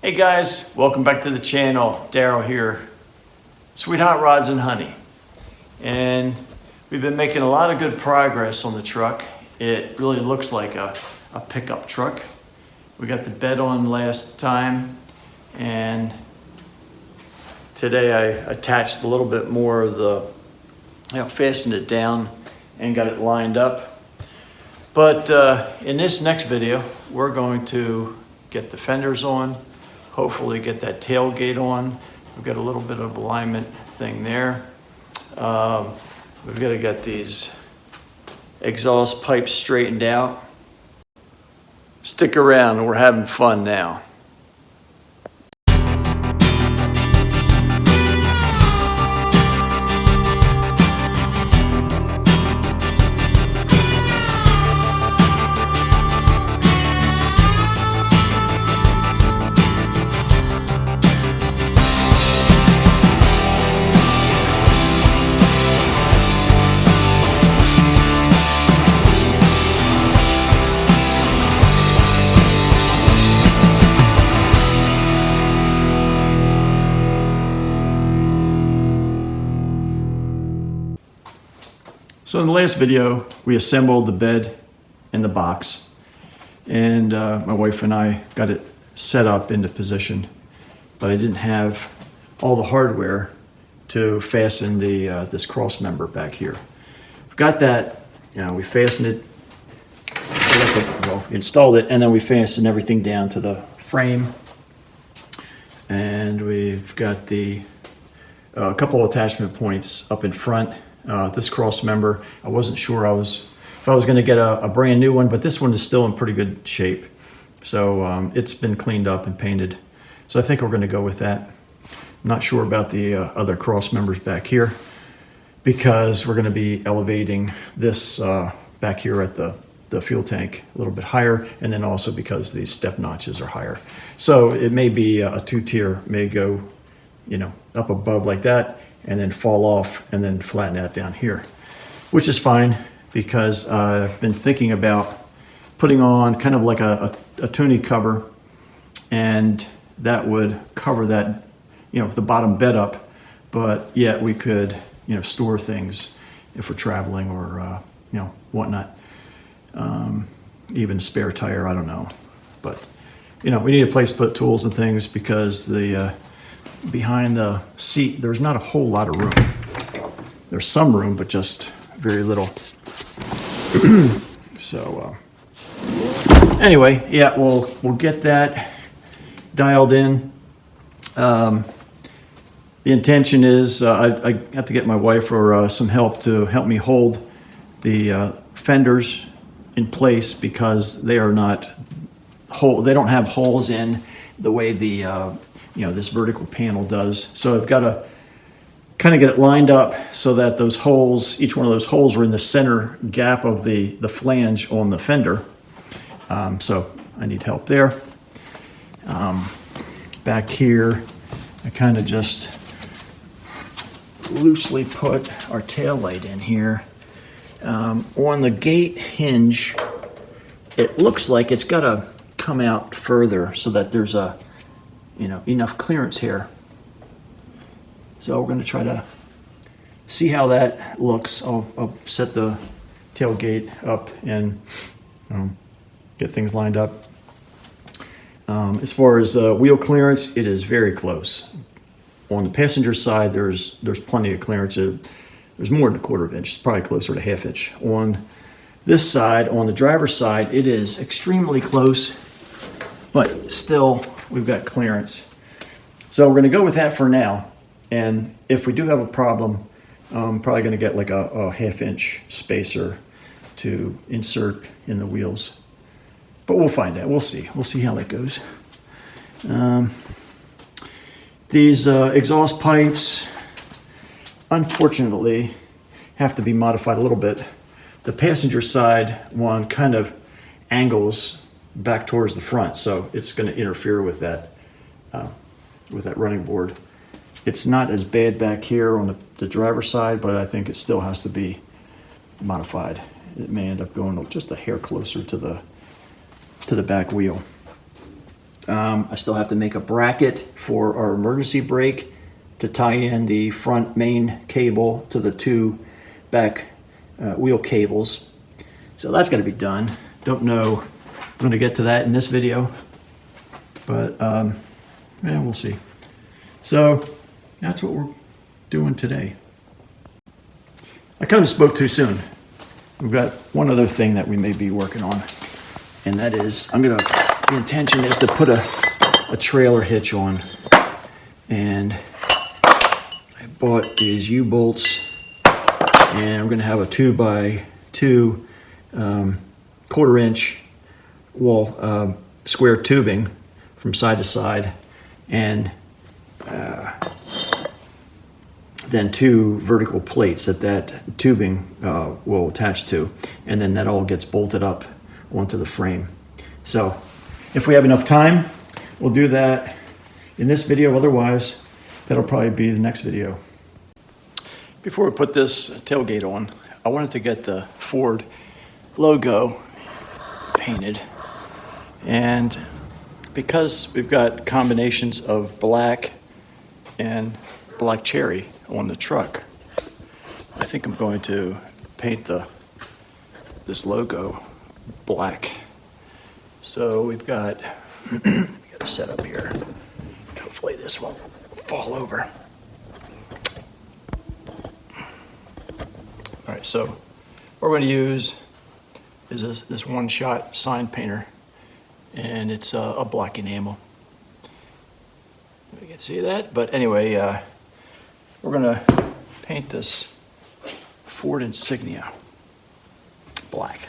Hey guys, welcome back to the channel. Daryl here, Sweet Hot Rods and Honey. And we've been making a lot of good progress on the truck. It really looks like a pickup truck. We got the bed on last time, and today I attached a little bit more of the, fastened it down and got it lined up. But in this next video, we're going to get the fenders on, hopefully get that tailgate on. We've got a little bit of alignment thing there. We've got to get these exhaust pipes straightened out. Stick around, we're having fun now. So in the last video, we assembled the bed and the box, and my wife and I got it set up into position, but I didn't have all the hardware to fasten the this cross member back here. We've got that, we fastened it, installed it, and then we fastened everything down to the frame, and we've got the a couple attachment points up in front. This cross member, I wasn't sure if I was going to get a brand new one, but this one is still in pretty good shape. So it's been cleaned up and painted. So I think we're going to go with that. I'm not sure about the other cross members back here, because we're going to be elevating this back here at the fuel tank a little bit higher, and then also because these step notches are higher. So it may be a two-tier, may go up above like that, and then fall off and then flatten out down here, which is fine, because I've been thinking about putting on kind of like a tuning cover, and that would cover that, the bottom bed up, but yet we could, store things if we're traveling or, whatnot. Even spare tire, I don't know. But, we need a place to put tools and things, because the, behind the seat, there's not a whole lot of room. There's some room, but just very little. So anyway, yeah, we'll get that dialed in. The intention is I have to get my wife or some help to help me hold the fenders in place, because they are not they don't have holes in the way the this vertical panel does. So I've got to kind of get it lined up so that those holes, each one of those holes, are in the center gap of the flange on the fender. So I need help there. Back here, I kind of just loosely put our tail light in here. On the gate hinge, it looks like it's got to come out further so that there's enough clearance here. So we're going to try to see how that looks. I'll set the tailgate up and get things lined up. As far as wheel clearance, it is very close. On the passenger side, there's plenty of clearance. There's more than a 1/4 inch. It's probably closer to 1/2 inch. On this side, on the driver's side, it is extremely close, but still we've got clearance. So we're going to go with that for now. And if we do have a problem, I'm probably going to get like a 1/2 inch spacer to insert in the wheels. But we'll find out. We'll see. We'll see how that goes. These exhaust pipes, unfortunately, have to be modified a little bit. The passenger side one kind of angles back towards the front, so it's going to interfere with that running board. It's not as bad back here on the driver's side, but I think it still has to be modified. It may end up going just a hair closer to the back wheel. I still have to make a bracket for our emergency brake to tie in the front main cable to the two back wheel cables. So that's got to be done. Don't know if I'm going to get to that in this video, but yeah, we'll see. So that's what we're doing today. I kind of spoke too soon. We've got one other thing that we may be working on, and that is the intention is to put a trailer hitch on. And I bought these U-bolts, and I'm going to have a 2x2 1/4-inch wall square tubing from side to side, and then 2 vertical plates that tubing will attach to, and then that all gets bolted up onto the frame. So if we have enough time, we'll do that in this video. Otherwise, that'll probably be the next video. Before we put this tailgate on, I wanted to get the Ford logo painted, and because we've got combinations of black and black cherry on the truck, I think I'm going to paint this logo black. So we've got a setup here. Hopefully this won't fall over. All right, so what we're going to use is this one-shot sign painter, and it's a black enamel. You can see that, but anyway, we're going to paint this Ford Insignia black.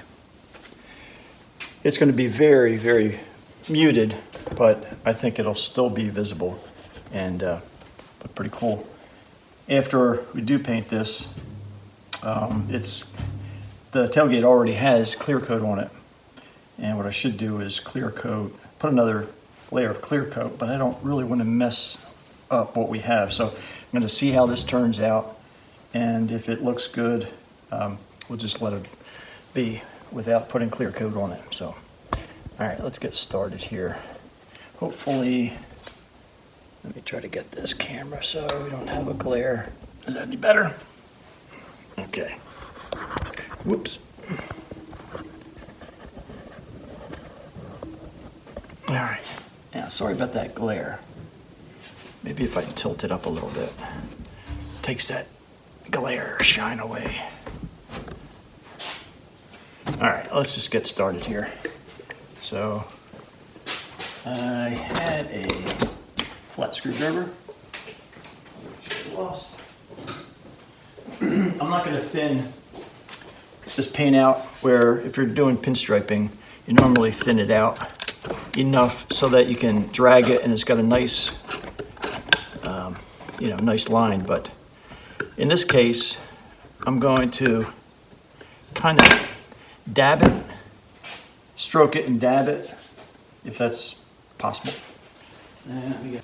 It's going to be very, very muted, but I think it'll still be visible and look pretty cool. After we do paint this, the tailgate already has clear coat on it, and what I should do is clear coat, put another layer of clear coat, but I don't really want to mess up what we have. So I'm going to see how this turns out, and if it looks good, we'll just let it be without putting clear coat on it. So, all right, let's get started here. Hopefully, let me try to get this camera so we don't have a glare. Is that any better? Okay. Whoops. All right. Yeah, sorry about that glare. Maybe if I tilt it up a little bit, takes that glare or shine away. All right, let's just get started here. So I had a flat screwdriver, which I lost. I'm not going to thin this paint out, where if you're doing pinstriping, you normally thin it out enough so that you can drag it and it's got a nice, nice line. But in this case, I'm going to kind of dab it, stroke it and dab it, if that's possible. And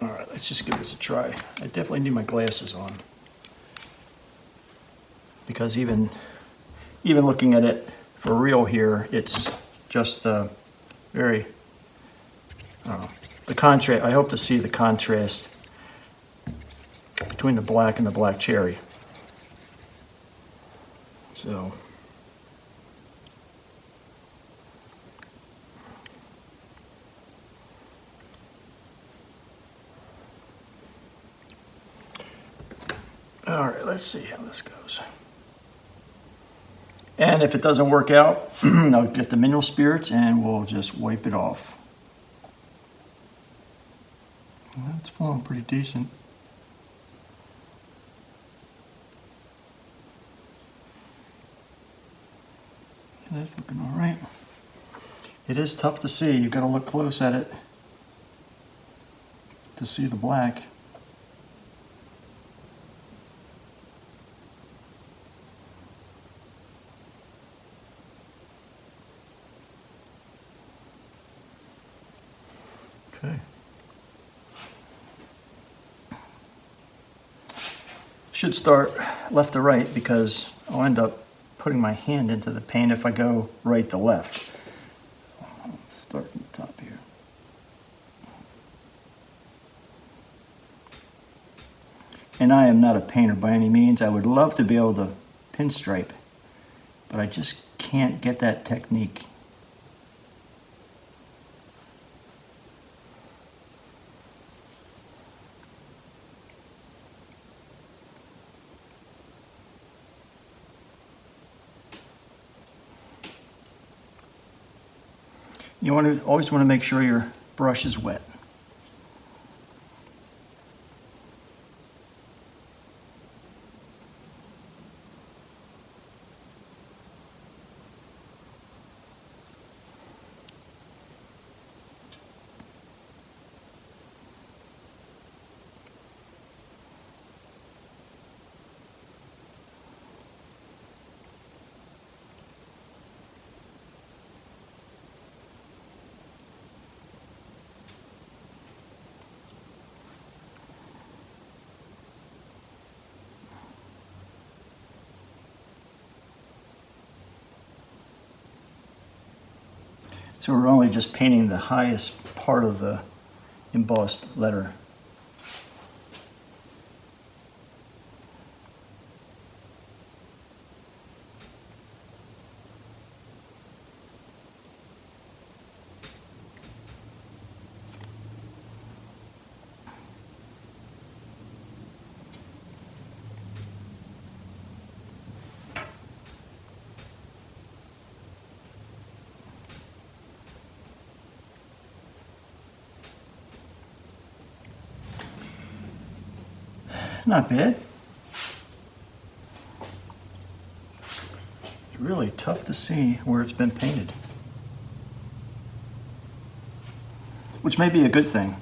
all right, let's just give this a try. I definitely need my glasses on, because even looking at it for real here, it's just very, the contrast. I hope to see the contrast between the black and the black cherry. So all right, let's see how this goes. And if it doesn't work out, I'll get the mineral spirits and we'll just wipe it off. Well, that's falling pretty decent. That's looking all right. It is tough to see. You've got to look close at it to see the black. Okay. Should start left to right, because I'll end up putting my hand into the paint if I go right to left. Let's start from the top here. And I am not a painter by any means. I would love to be able to pinstripe, but I just can't get that technique. You always want to make sure your brush is wet. So we're only just painting the highest part of the embossed letter. Not bad. It's really tough to see where it's been painted, which may be a good thing.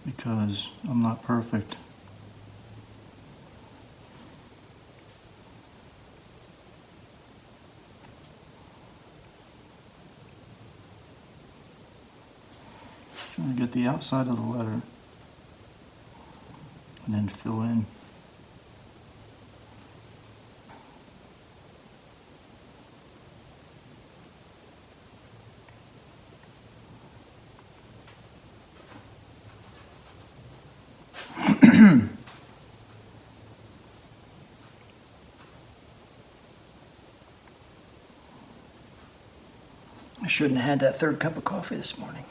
Because I'm not perfect. Trying to get the outside of the letter and then fill in. I shouldn't have had that third cup of coffee this morning.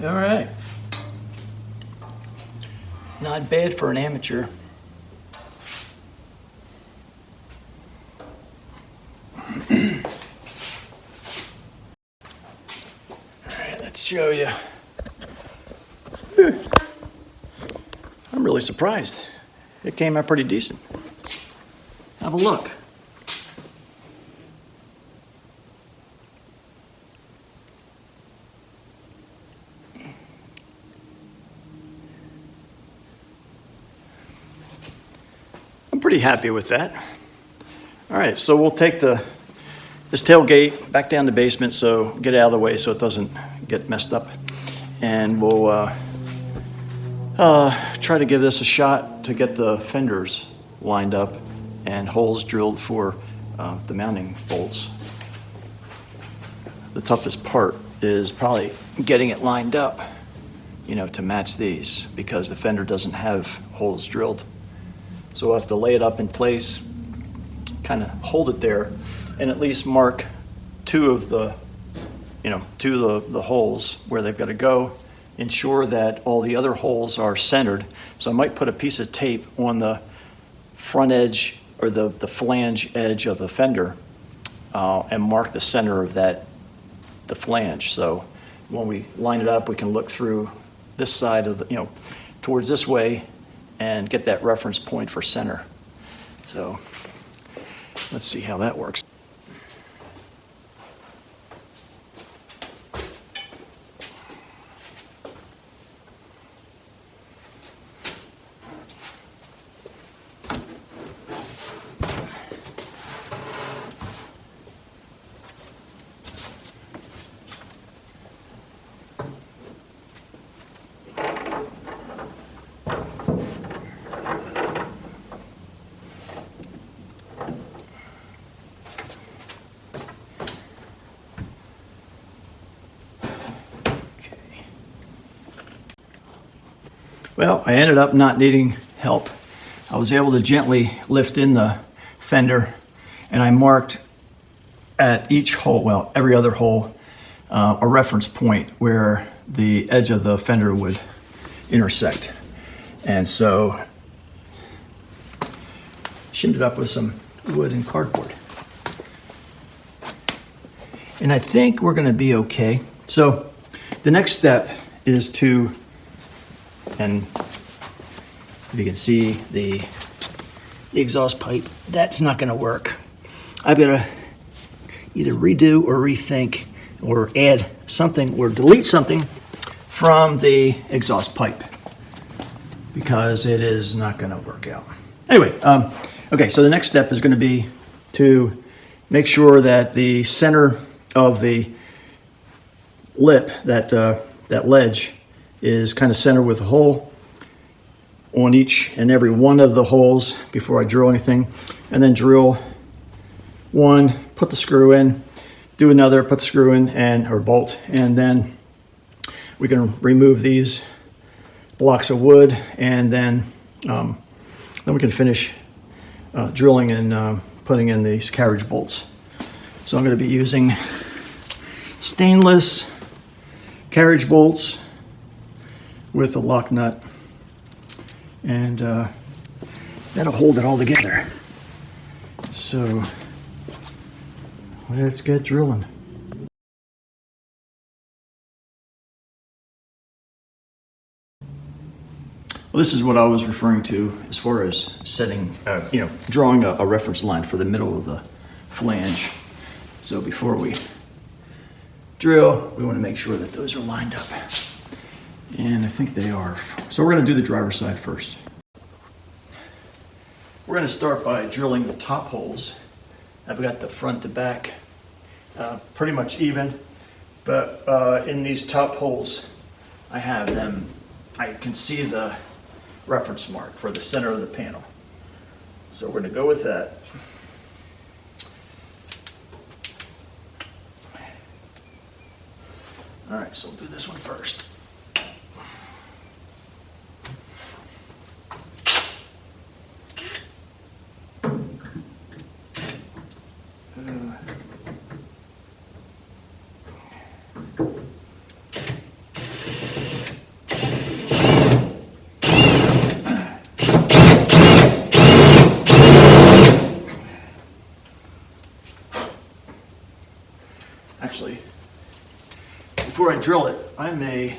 All right. Not bad for an amateur. All right, let's show you. I'm really surprised. It came out pretty decent. Have a look. Pretty happy with that. All right, so we'll take this tailgate back down the basement, so get it out of the way so it doesn't get messed up, and we'll try to give this a shot to get the fenders lined up and holes drilled for the mounting bolts. The toughest part is probably getting it lined up, you know, to match these, because the fender doesn't have holes drilled. So we'll have to lay it up in place, kind of hold it there, and at least mark two of the holes where they've got to go. Ensure that all the other holes are centered. So I might put a piece of tape on the front edge or the flange edge of the fender and mark the center of the flange. So when we line it up, we can look through this side of towards this way and get that reference point for center. So let's see how that works. Well, I ended up not needing help. I was able to gently lift in the fender, and I marked at each hole, well, every other hole, a reference point where the edge of the fender would intersect. And so shimmed it up with some wood and cardboard. And I think we're gonna be okay. So the next step is to, and if you can see the exhaust pipe, that's not gonna work. I've gotta either redo or rethink or add something or delete something from the exhaust pipe because it is not gonna work out. Anyway, okay, so the next step is gonna be to make sure that the center of the lip, that ledge, is kind of centered with a hole on each and every one of the holes before I drill anything. And then drill one, put the screw in, do another, put the screw in or bolt, and then we can remove these blocks of wood, and then we can finish drilling and putting in these carriage bolts. So I'm going to be using stainless carriage bolts with a lock nut, and that'll hold it all together. So let's get drilling. Well, this is what I was referring to as far as setting, drawing a reference line for the middle of the flange. So before we drill, we want to make sure that those are lined up. And I think they are. So we're going to do the driver's side first. We're going to start by drilling the top holes. I've got the front to back pretty much even, but in these top holes, I have them, I can see the reference mark for the center of the panel. So we're going to go with that. All right, so we'll do this one first. Actually, before I drill it, I may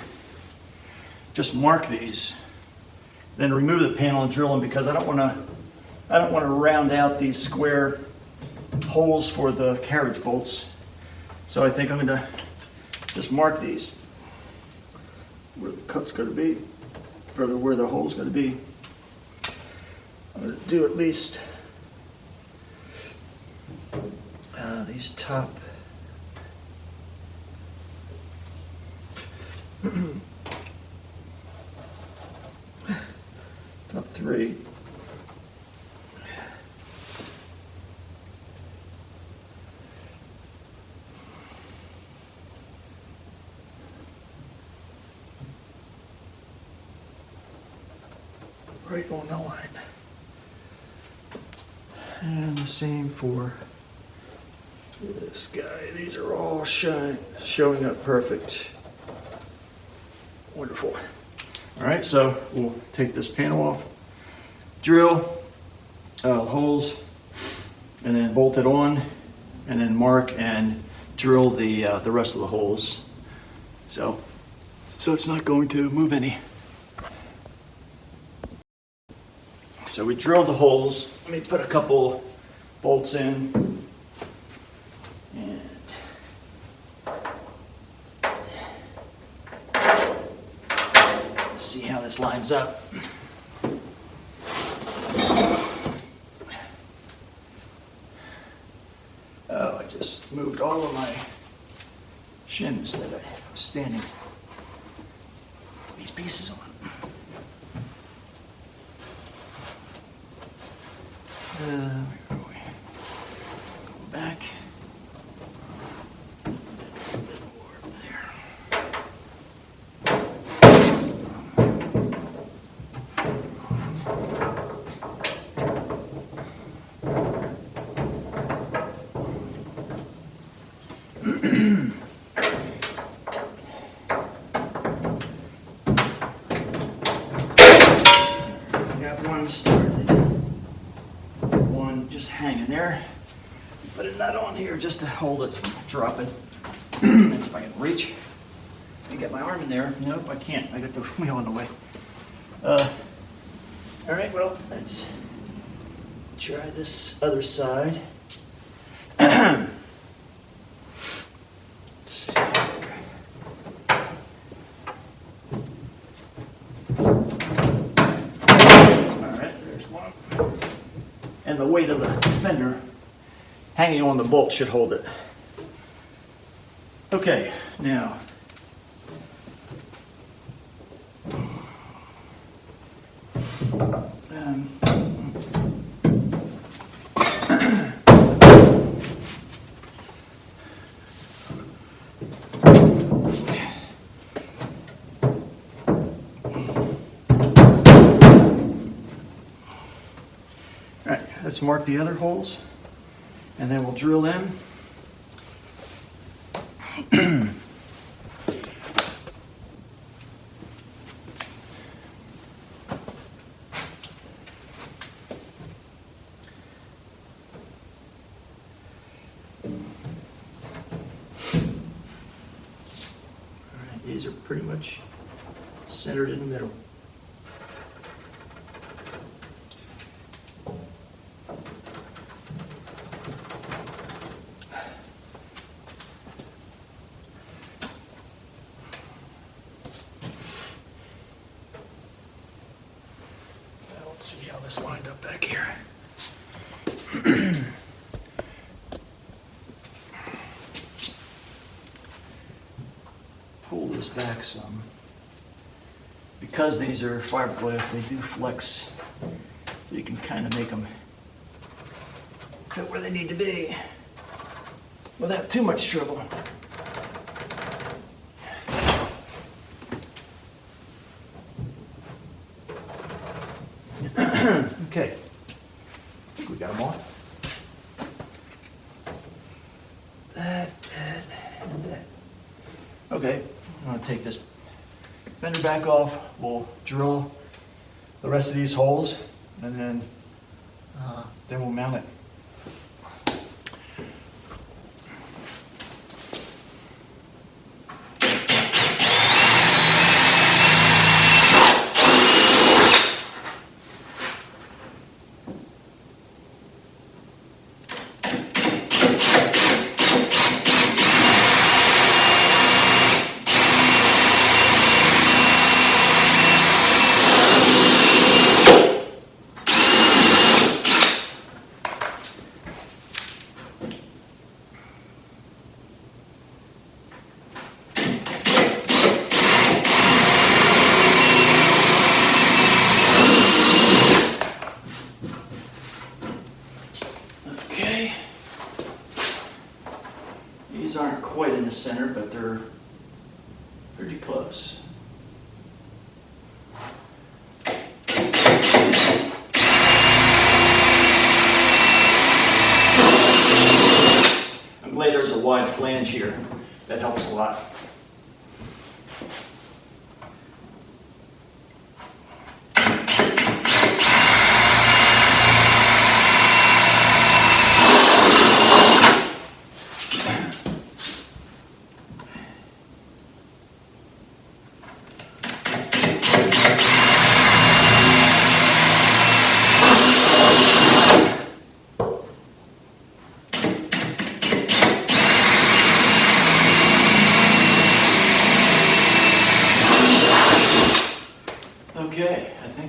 just mark these, then remove the panel and drill them, because I don't want to round out these square holes for the carriage bolts. So I think I'm going to just mark these where the cut's going to be, or where the hole's going to be. I'm going to do at least these top. Top three. Right on the line. And the same for this guy. These are all showing up perfect. Wonderful. All right, so we'll take this panel off, drill holes, and then bolt it on and then mark and drill the rest of the holes. So it's not going to move any. So we drilled the holes. Let me put a couple bolts in. And let's see how this lines up. Oh, I just moved all of my shims that I was standing these pieces on. Where are we? Go back. Got one started. One just hanging there. Put a nut on here just to hold it from dropping. That's if I can reach and get my arm in there. Nope, I can't. I got the wheel in the way. All right, well, let's try this other side. Let's see. And the weight of the fender hanging on the bolt should hold it. Okay, now let's mark the other holes, and then we'll drill them. All right, these are pretty much centered in the middle. Let's see how this lined up back here. Pull this back some. Because these are fiberglass, they do flex, so you can kind of make them fit where they need to be without too much trouble. Okay, I think we got them all. That, and that. Okay, I'm going to take this fender back off. We'll drill the rest of these holes, and then we'll mount it. These aren't quite in the center, but they're pretty close. I'm glad there's a wide flange here. That helps a lot.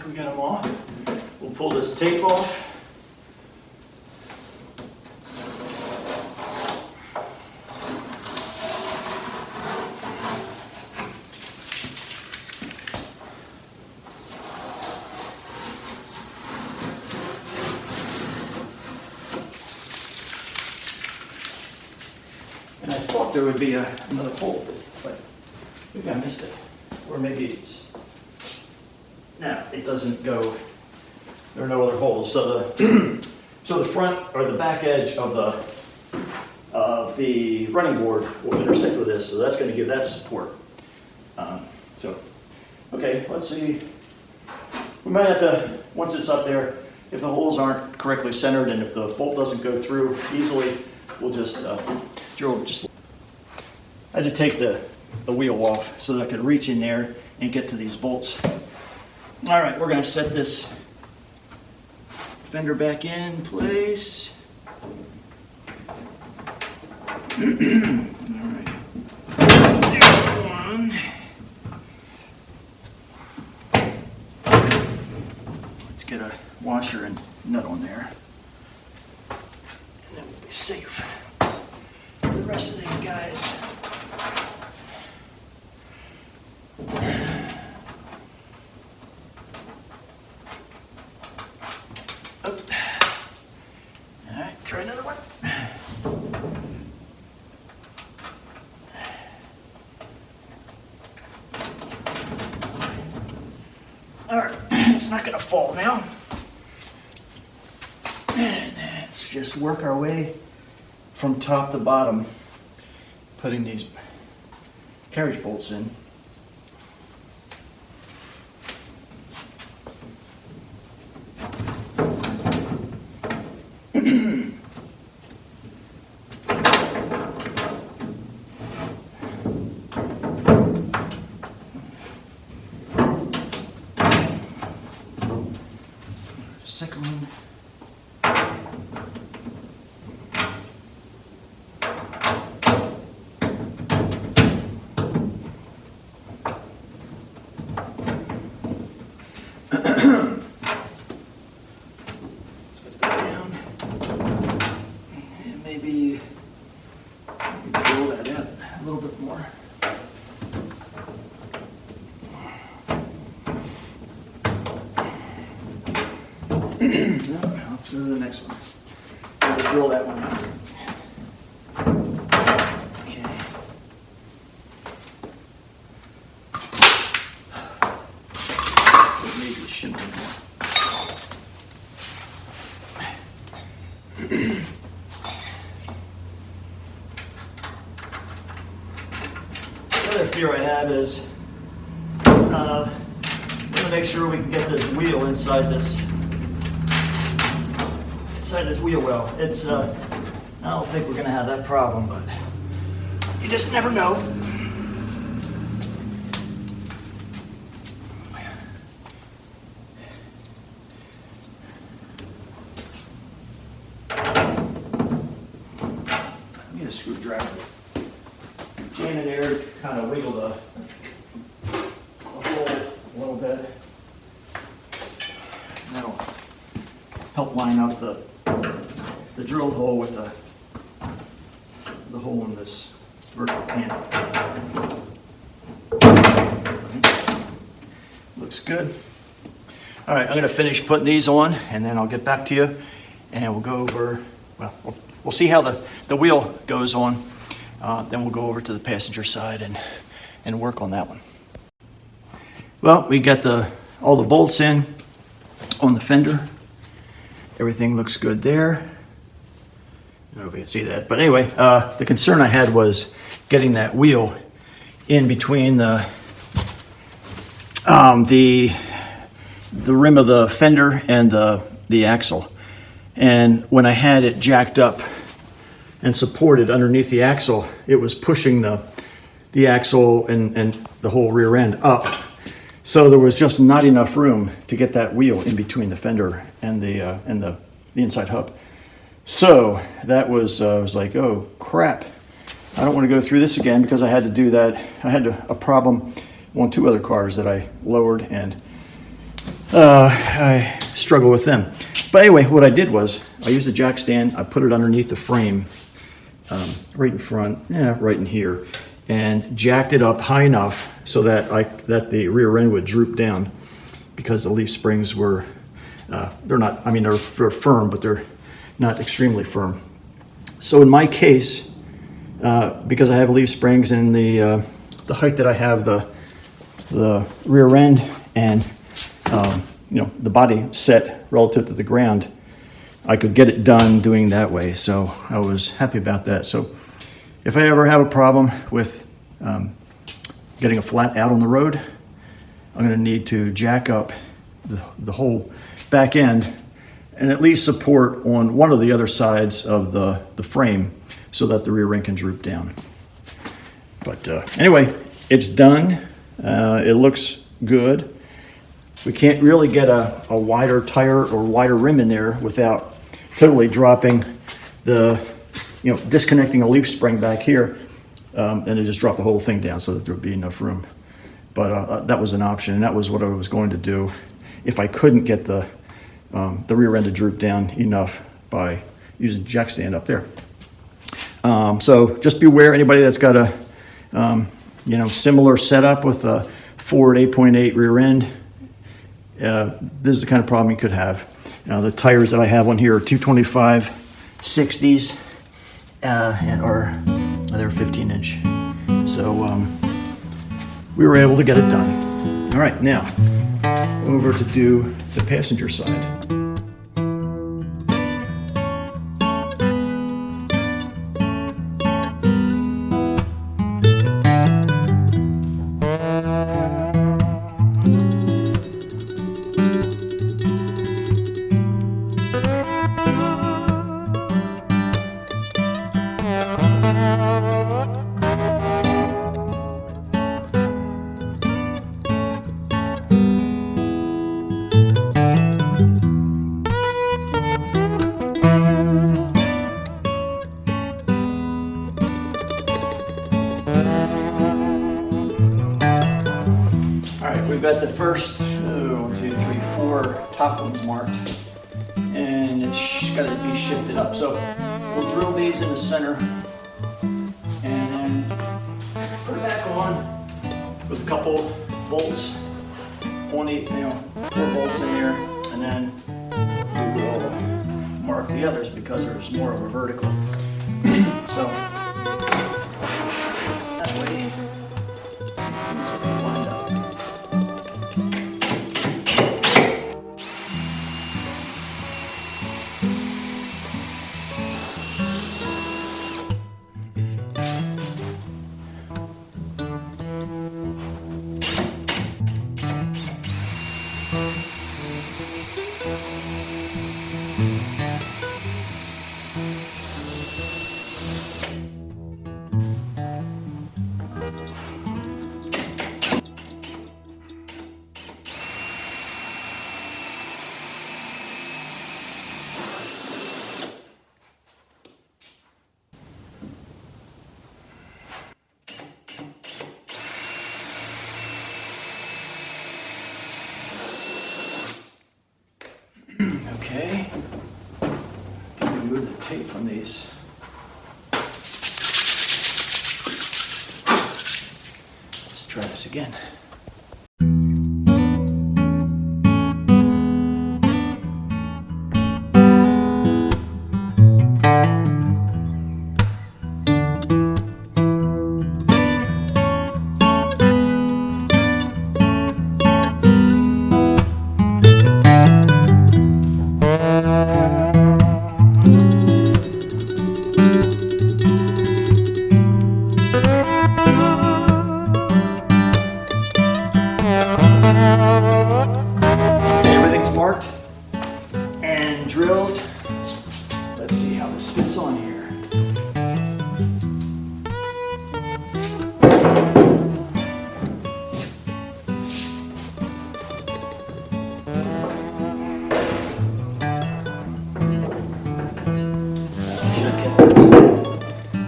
think we got them all. We'll pull this tape off. And I thought there would be another hole, but maybe I missed it. Or maybe it's, no, it doesn't go, there are no other holes. So the, so the front or the back edge of the running board will intersect with this, so that's going to give that support. So, okay, let's see. We might have to, once it's up there, if the holes aren't correctly centered and if the bolt doesn't go through easily, we'll just drill. I had to take the wheel off so that I could reach in there and get to these bolts. All right, we're going to set this fender back in place. All right, there's one. Let's get a washer and nut on there, and then we'll be safe. For the rest of these guys. Oh. All right, try another one. All right, it's not going to fall now. And let's just work our way from top to bottom, putting these carriage bolts in. Second one. Maybe drill that out a little bit more. Let's go to the next one. We'll drill that one out. Okay. So maybe it shouldn't be more. The other fear I have is we're going to make sure we can get this wheel inside this wheel well. It's I don't think we're going to have that problem, but you just never know. I need a screwdriver. Jam in there to kind of wiggle the hole a little bit. That'll help line up the drilled hole with the hole in this vertical panel. Looks good. All right, I'm going to finish putting these on, and then I'll get back to you, and we'll go over. Well, we'll see how the wheel goes on. Then we'll go over to the passenger side and work on that one. Well, we got all the bolts in on the fender. Everything looks good there. I don't know if you can see that, but anyway, the concern I had was getting that wheel in between the rim of the fender and the axle. And when I had it jacked up and supported underneath the axle, it was pushing the axle and the whole rear end up. So there was just not enough room to get that wheel in between the fender and the inside hub. So that was, I was like, oh crap, I don't want to go through this again, because I had to do that. I had a problem on 2 other cars that I lowered and I struggle with them. But anyway, what I did was I used a jack stand. I put it underneath the frame, right in front, right in here, and jacked it up high enough so that the rear end would droop down, because the leaf springs were, they're not, I mean, they're firm, but they're not extremely firm. So in my case, because I have leaf springs and the height that I have the rear end and the body set relative to the ground, I could get it done doing that way. So I was happy about that. So if I ever have a problem with getting a flat out on the road, I'm going to need to jack up the whole back end and at least support on one of the other sides of the frame so that the rear end can droop down. But anyway, it's done. It looks good. We can't really get a wider tire or wider rim in there without totally dropping disconnecting a leaf spring back here, and it just drop the whole thing down so that there would be enough room. But that was an option, and that was what I was going to do if I couldn't get the rear end to droop down enough by using jack stand up there. So just beware, anybody that's got a similar setup with a Ford 8.8 rear end. This is the kind of problem you could have. The tires that I have on here are 225 60s, and they're 15-inch. So we were able to get it done. All right, now over to do the passenger side. We've got the first 1, 2, 3, 4 top ones marked, and it's got to be shifted up. So we'll drill these in the center and then put it back on with a couple bolts, 4 bolts in here, and then we will mark the others because there's more of a vertical. So that way things will be lined up. Okay, can remove the tape from these. Let's try this again. Everything's marked and drilled. Let's see how this fits on here.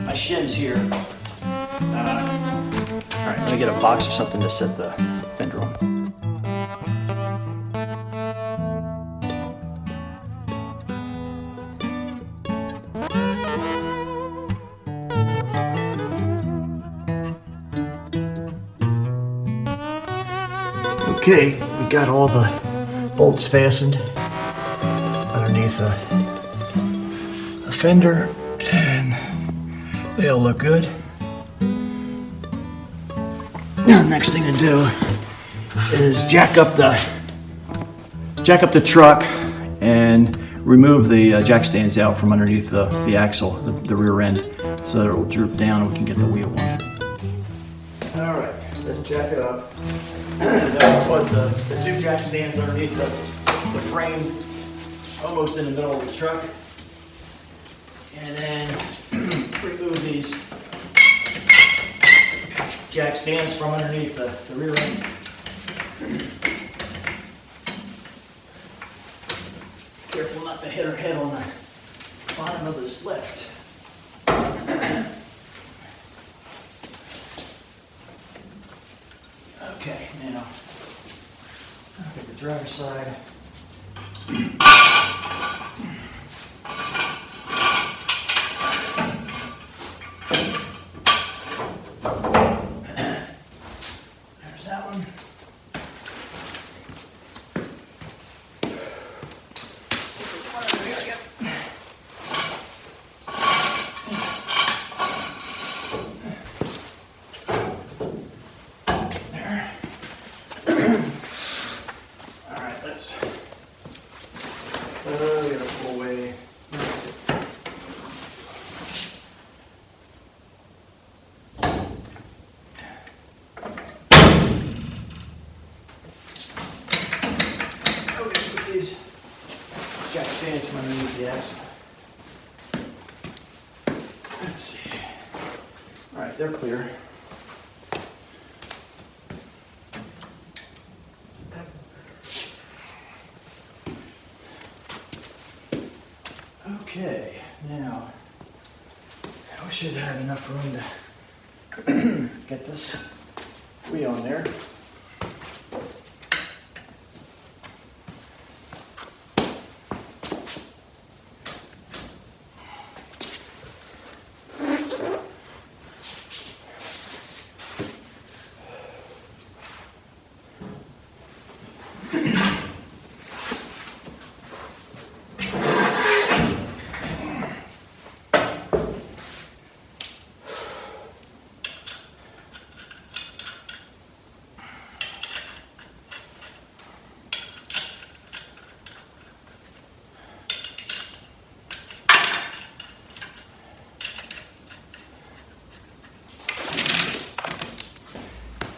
My shims here. All right, let me get a box or something to set the fender on. Okay, we got all the bolts fastened underneath the fender, and they all look good. Now, the next thing to do is jack up the truck and remove the jack stands out from underneath the axle, the rear end, so that it will droop down and we can get the wheel on. All right, let's jack it up. Then we'll put the two jack stands underneath the frame, almost in the middle of the truck. And then remove these jack stands from underneath the rear end. Careful not to hit her head on the bottom of this lift. Okay, now I'll get the driver's side. There's that one. We gotta pull away. Okay, put these jack stands from underneath the axle. Let's see. All right, they're clear. Okay, now we should have enough room to get this wheel on there.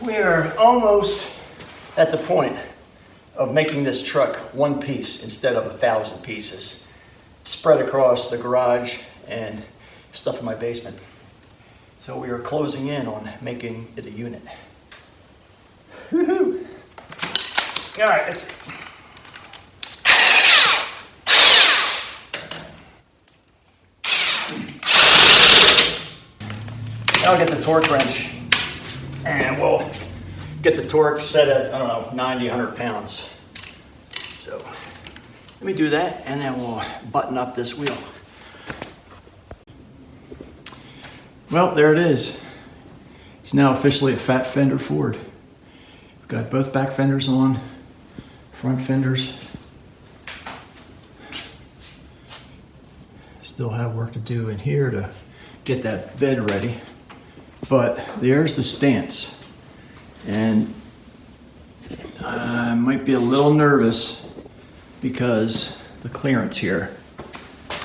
We are almost at the point of making this truck one piece instead of 1,000 pieces spread across the garage and stuff in my basement. So we are closing in on making it a unit. Woohoo! All right, let's. Now I'll get the torque wrench and we'll get the torque set at, I don't know, 90, 100 pounds. So let me do that and then we'll button up this wheel. Well, there it is. It's now officially a fat fender Ford. We've got both back fenders on, front fenders. Still have work to do in here to get that bed ready. But there's the stance. And I might be a little nervous because the clearance here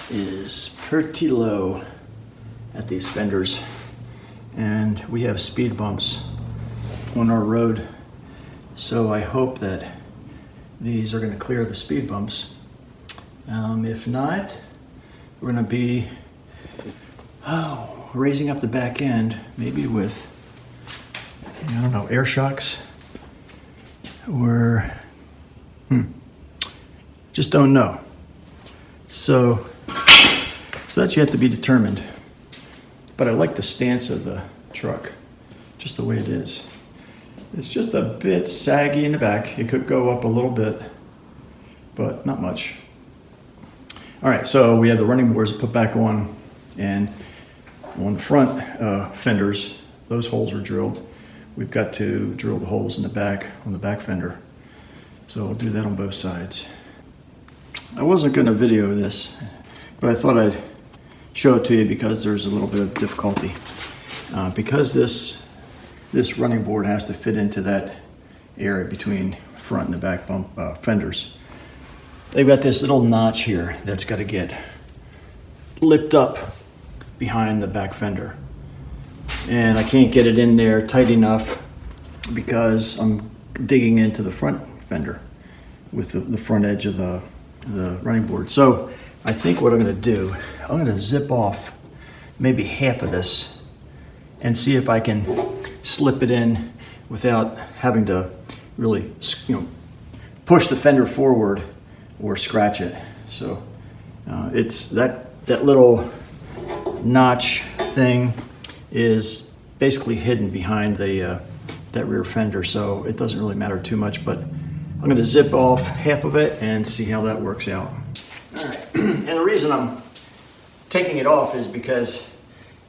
is pretty low at these fenders. And we have speed bumps on our road. So I hope that these are going to clear the speed bumps. If not, we're going to be raising up the back end, maybe with, I don't know, air shocks, or just don't know. So that's yet to be determined. But I like the stance of the truck, just the way it is. It's just a bit saggy in the back. It could go up a little bit, but not much. All right, so we have the running boards put back on, and on the front fenders, those holes are drilled. We've got to drill the holes in the back on the back fender. So I'll do that on both sides. I wasn't going to video this, but I thought I'd show it to you because there's a little bit of difficulty. Because this running board has to fit into that area between front and the back fenders. They've got this little notch here that's got to get lipped up behind the back fender. And I can't get it in there tight enough because I'm digging into the front fender with the front edge of the running board. So I think what I'm going to do, I'm going to zip off maybe half of this and see if I can slip it in without having to really, push the fender forward or scratch it. So it's that little notch thing is basically hidden behind that rear fender, so it doesn't really matter too much, but I'm going to zip off half of it and see how that works out. All right, and the reason I'm taking it off is because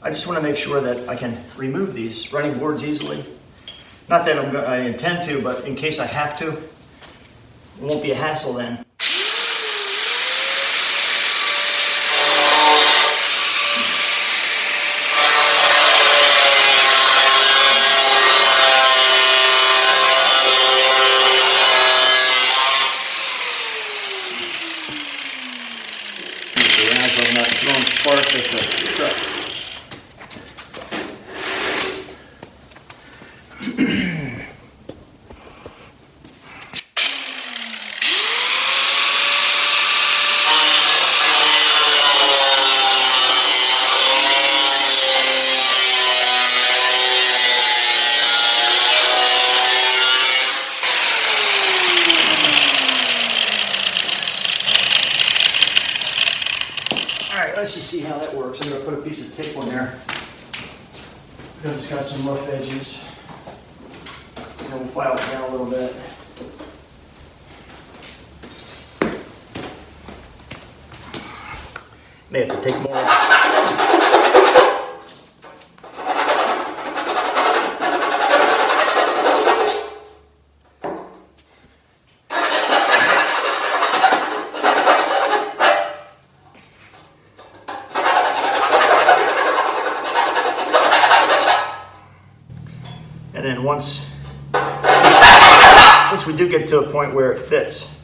I just want to make sure that I can remove these running boards easily. Not that I intend to, but in case I have to, it won't be a hassle then. I'm not throwing sparks at the truck. Alright, let's just see how that works. I'm going to put a piece of tape on there because it's got some rough edges. And we'll file it down a little bit. May have to take more. And then once we do get to a point where it fits,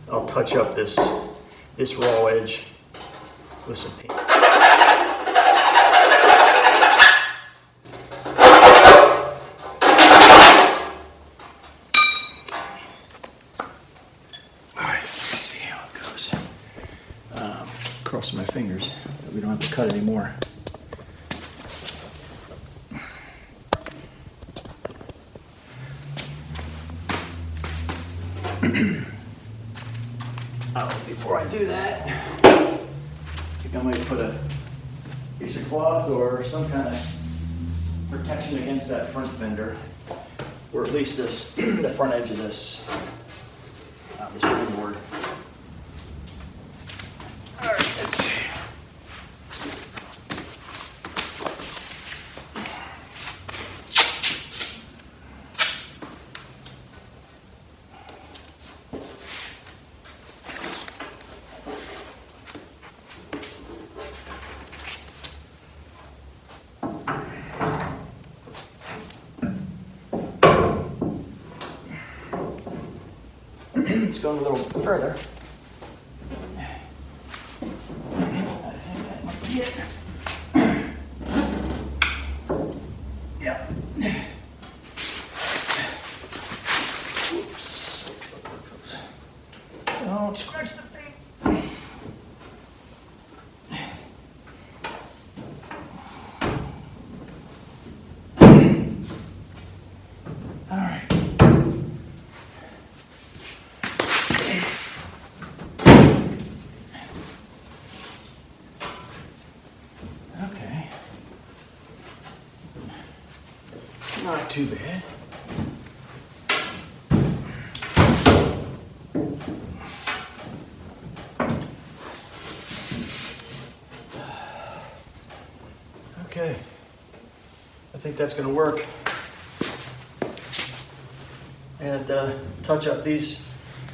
I'll touch up this raw edge with some paint. Alright, let's see how it goes. Crossing my fingers that we don't have to cut anymore. Before I do that, I think I might put a piece of cloth or some kind of protection against that front fender, or at least the front edge of this running board. All right, let's see. It's going a little further. I think that might be it. Yeah. Oops. Don't scratch the paint. All right. Not too bad. Okay, I think that's going to work. And touch up these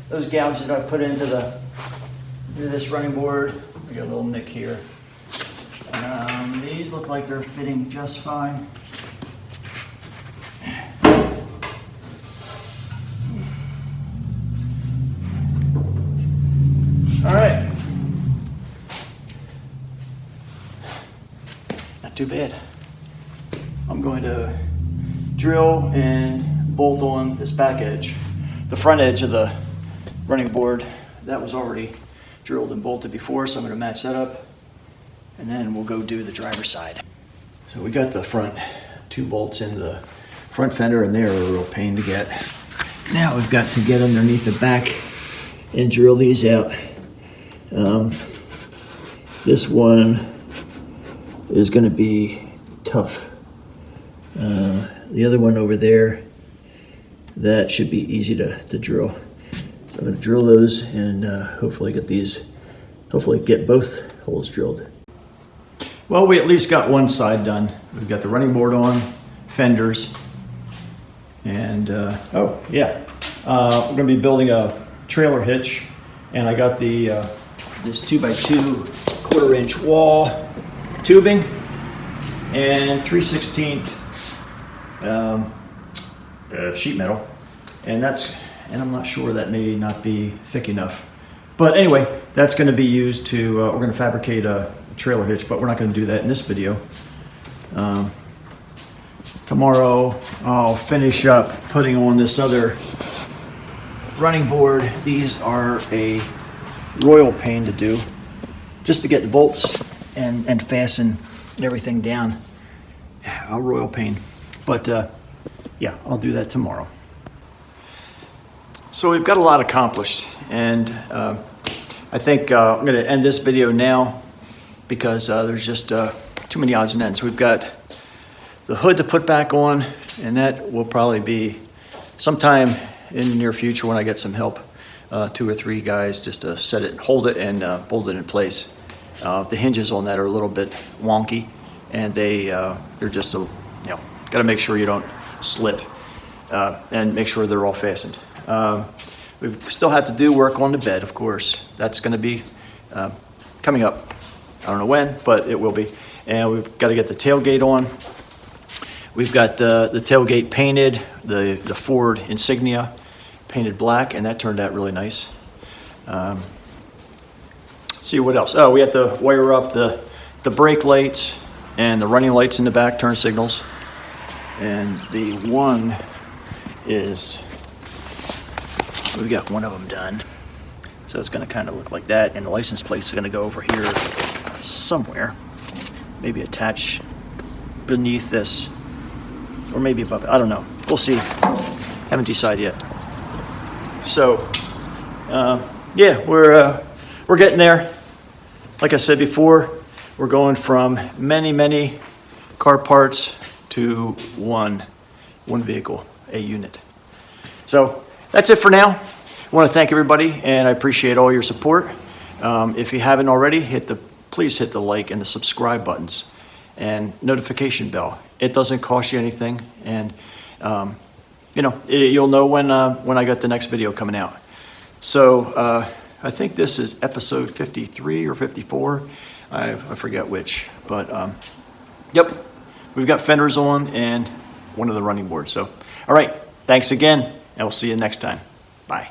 those gouges that I put into this running board. We got a little nick here. These look like they're fitting just fine. All right. Not too bad. I'm going to drill and bolt on this back edge. The front edge of the running board, that was already drilled and bolted before, so I'm going to match that up. And then we'll go do the driver's side. So we got the front 2 bolts in the front fender, and they're a real pain to get. Now we've got to get underneath the back and drill these out. This one is going to be tough. The other one over there, that should be easy to drill. So I'm going to drill those and hopefully get both holes drilled. Well, we at least got one side done. We've got the running board on, fenders, and oh yeah, we're going to be building a trailer hitch, and I got the this 2x2 1/4-inch wall tubing and 3/16 sheet metal, and I'm not sure, that may not be thick enough, but anyway, that's going to be used to we're going to fabricate a trailer hitch, but we're not going to do that in this video. Tomorrow I'll finish up putting on this other running board. These are a royal pain to do, just to get the bolts and fasten everything down. A royal pain, but yeah, I'll do that tomorrow. So we've got a lot accomplished, and I think I'm going to end this video now because there's just too many odds and ends. We've got the hood to put back on, and that will probably be sometime in the near future when I get some help, 2 or 3 guys just to set it, hold it, and bolt it in place. The hinges on that are a little bit wonky, and they're just got to make sure you don't slip, and make sure they're all fastened. We still have to do work on the bed, of course. That's going to be coming up. I don't know when, but it will be. And we've got to get the tailgate on. We've got the tailgate painted, the Ford insignia painted black, and that turned out really nice. Let's see what else. Oh, we have to wire up the brake lights and the running lights in the back, turn signals. And the one is, we've got one of them done. So it's going to kind of look like that, and the license plates are going to go over here somewhere, maybe attached beneath this, or maybe above it. I don't know. We'll see. Haven't decided yet. So, yeah, we're getting there. Like I said before, we're going from many car parts to one vehicle, a unit. So that's it for now. I want to thank everybody, and I appreciate all your support. If you haven't already, please hit the like and the subscribe buttons and notification bell. It doesn't cost you anything, and you'll know when I got the next video coming out. So I think this is episode 53 or 54. I forget which, but yep, we've got fenders on and one of the running boards. So all right, thanks again, and we'll see you next time. Bye.